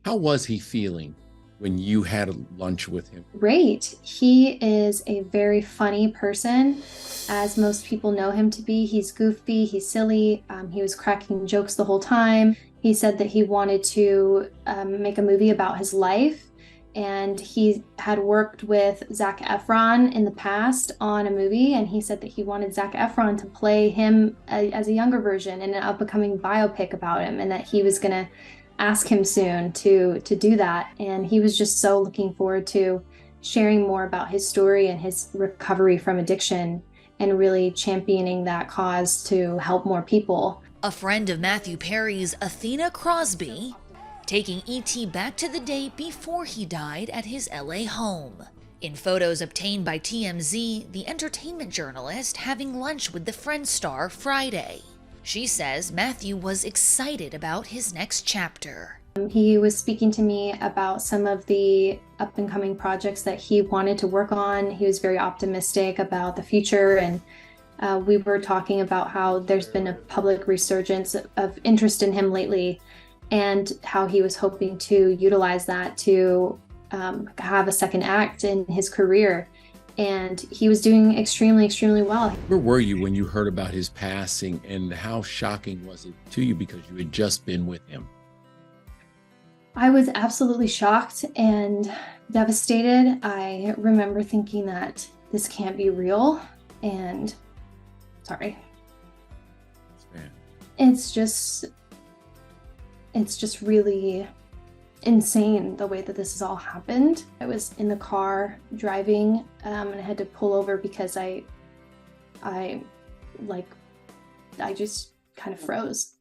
How was he feeling when you had a lunch with him? Great. He is a very funny person, as most people know him to be. He's goofy, he's silly. He was cracking jokes the whole time. He said that he wanted to make a movie about his life. And he had worked with Zac Efron in the past on a movie. And he said that he wanted Zac Efron to play him as a younger version in an upcoming biopic about him, and that he was going to ask him soon to do that. And he was just so looking forward to sharing more about his story and his recovery from addiction and really championing that cause to help more people. A friend of Matthew Perry's, Athenna Crosby, taking E.T. back to the day before he died at his LA home. In photos obtained by TMZ, the entertainment journalist having lunch with the Friends star Friday. She says Matthew was excited about his next chapter. He was speaking to me about some of the up-and-coming projects that he wanted to work on. He was very optimistic about the future, and we were talking about how there's been a public resurgence of interest in him lately, and how he was hoping to utilize that to have a second act in his career. And he was doing extremely, extremely well. Where were you when you heard about his passing, and how shocking was it to you because you had just been with him? I was absolutely shocked and devastated. I remember thinking that this can't be real. And sorry. Man. It's just really insane the way that this has all happened. I was in the car driving, and I had to pull over because I just kind of froze.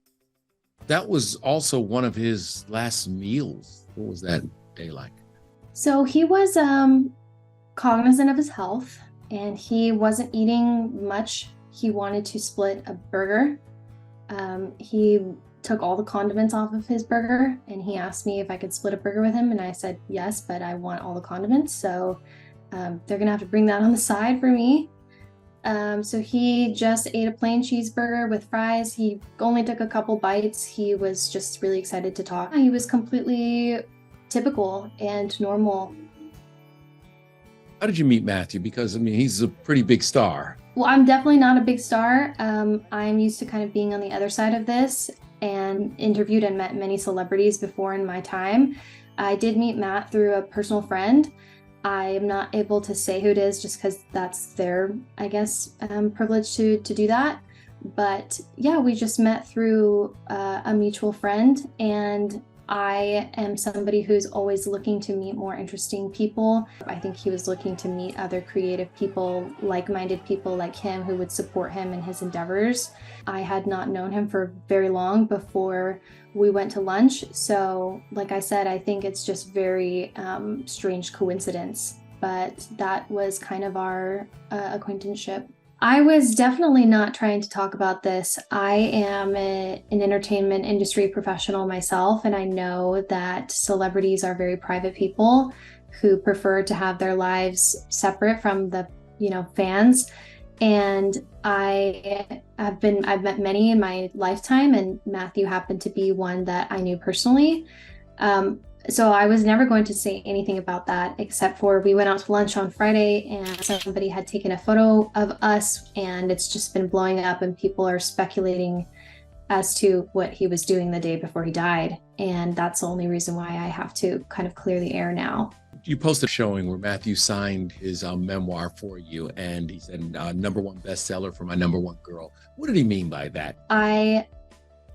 That was also one of his last meals. What was that day like? So he was cognizant of his health, and he wasn't eating much. He wanted to split a burger. He took all the condiments off of his burger, and he asked me if I could split a burger with him, and I said yes, but I want all the condiments, so they're gonna have to bring that on the side for me. So he just ate a plain cheeseburger with fries. He only took a couple bites. He was just really excited to talk. He was completely typical and normal. How did you meet Matthew? Because, I mean, he's a pretty big star. Well, I'm definitely not a big star. I'm used to kind of being on the other side of this, and interviewed and met many celebrities before in my time. I did meet Matt through a personal friend. I am not able to say who it is just because that's their, I guess, privilege to do that. But yeah, we just met through a mutual friend, and I am somebody who's always looking to meet more interesting people. I think he was looking to meet other creative people, like-minded people like him who would support him in his endeavors. I had not known him for very long before we went to lunch. So like I said, I think it's just very strange coincidence, but that was kind of our acquaintanceship. I was definitely not trying to talk about this. I am an entertainment industry professional myself, and I know that celebrities are very private people who prefer to have their lives separate from the, fans. And I've met many in my lifetime, and Matthew happened to be one that I knew personally. So I was never going to say anything about that, except for we went out to lunch on Friday, and somebody had taken a photo of us, and it's just been blowing up, and people are speculating as to what he was doing the day before he died. And that's the only reason why I have to kind of clear the air now. You posted a showing where Matthew signed his memoir for you, and he said, #1 bestseller for my #1 girl. What did he mean by that?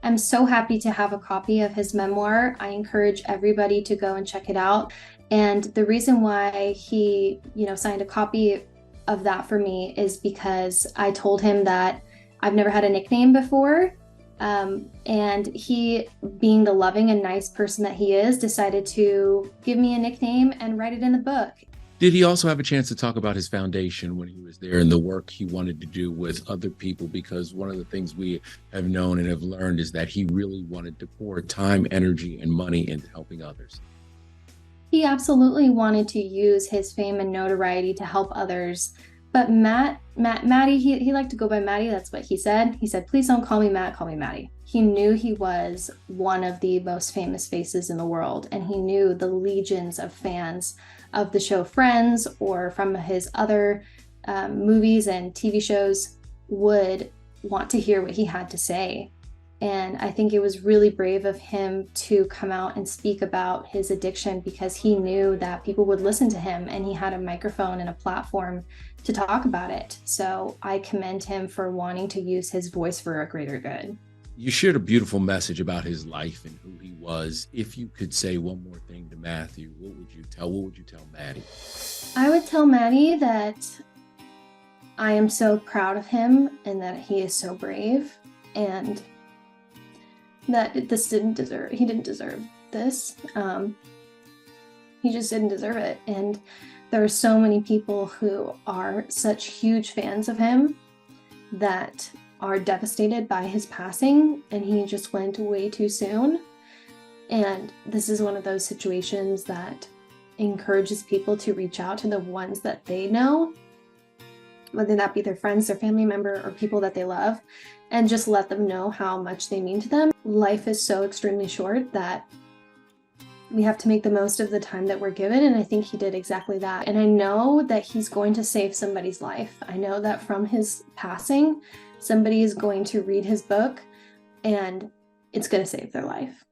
I'm so happy to have a copy of his memoir. I encourage everybody to go and check it out. And the reason why he, signed a copy of that for me is because I told him that I've never had a nickname before. And he, being the loving and nice person that he is, decided to give me a nickname and write it in the book. Did he also have a chance to talk about his foundation when he was there and the work he wanted to do with other people? Because one of the things we have known and have learned is that he really wanted to pour time, energy, and money into helping others. He absolutely wanted to use his fame and notoriety to help others. But Maddie, he liked to go by Maddie. That's what he said. He said, please don't call me Matt, call me Maddie. He knew he was one of the most famous faces in the world, and he knew the legions of fans of the show Friends or from his other movies and TV shows would want to hear what he had to say. And I think it was really brave of him to come out and speak about his addiction, because he knew that people would listen to him, and he had a microphone and a platform to talk about it. So I commend him for wanting to use his voice for a greater good. You shared a beautiful message about his life and who he was. If you could say one more thing to Matthew, what would you tell Maddie? I would tell Maddie that I am so proud of him and that he is so brave, and that he didn't deserve this. He just didn't deserve it. And there are so many people who are such huge fans of him that are devastated by his passing, and he just went way too soon. And this is one of those situations that encourages people to reach out to the ones that they know, whether that be their friends, their family member, or people that they love, and just let them know how much they mean to them. Life is so extremely short that we have to make the most of the time that we're given, and I think he did exactly that. And I know that he's going to save somebody's life. I know that from his passing, somebody is going to read his book, and it's going to save their life.